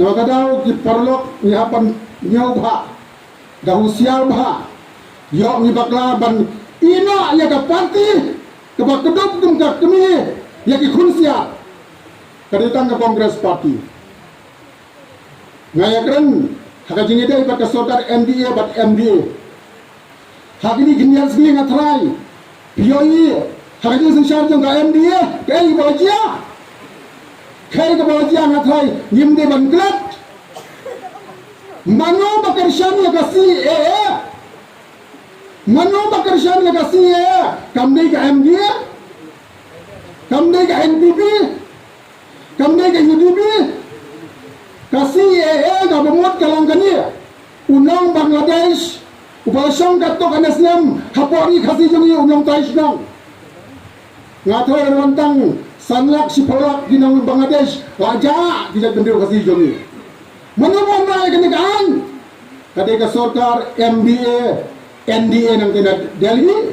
Kadang di perlok ni hapan nyau bah, dah usia bah, yok ni bakla ban ina ya ke parti ke bak kedop kum ke kemi ya ke kunsia kadang ke kongres parti ngaya keren hak jingi dai bat sodar MDA bat MDA hak ni ginyal sgi ngatrai pioi hak ni sensar jong ke MDA ke bajia kai ke bajia ngatrai yimde ban klub mano bakar syam ya kasi Mano bakar syam ya kasi kamdai ke MDA kamdai ke NPP kamdai ke UDP kasi ga bemot kalang kani unang Bangladesh upasang katok anaslam hapori kasi jungi unang taisnang ngathoi rantang sanlak sipolak ginang Bangladesh raja dijak bendir kasi jungi mano na kenegaan kadai ke sorkar MDA NDA nang tina Delhi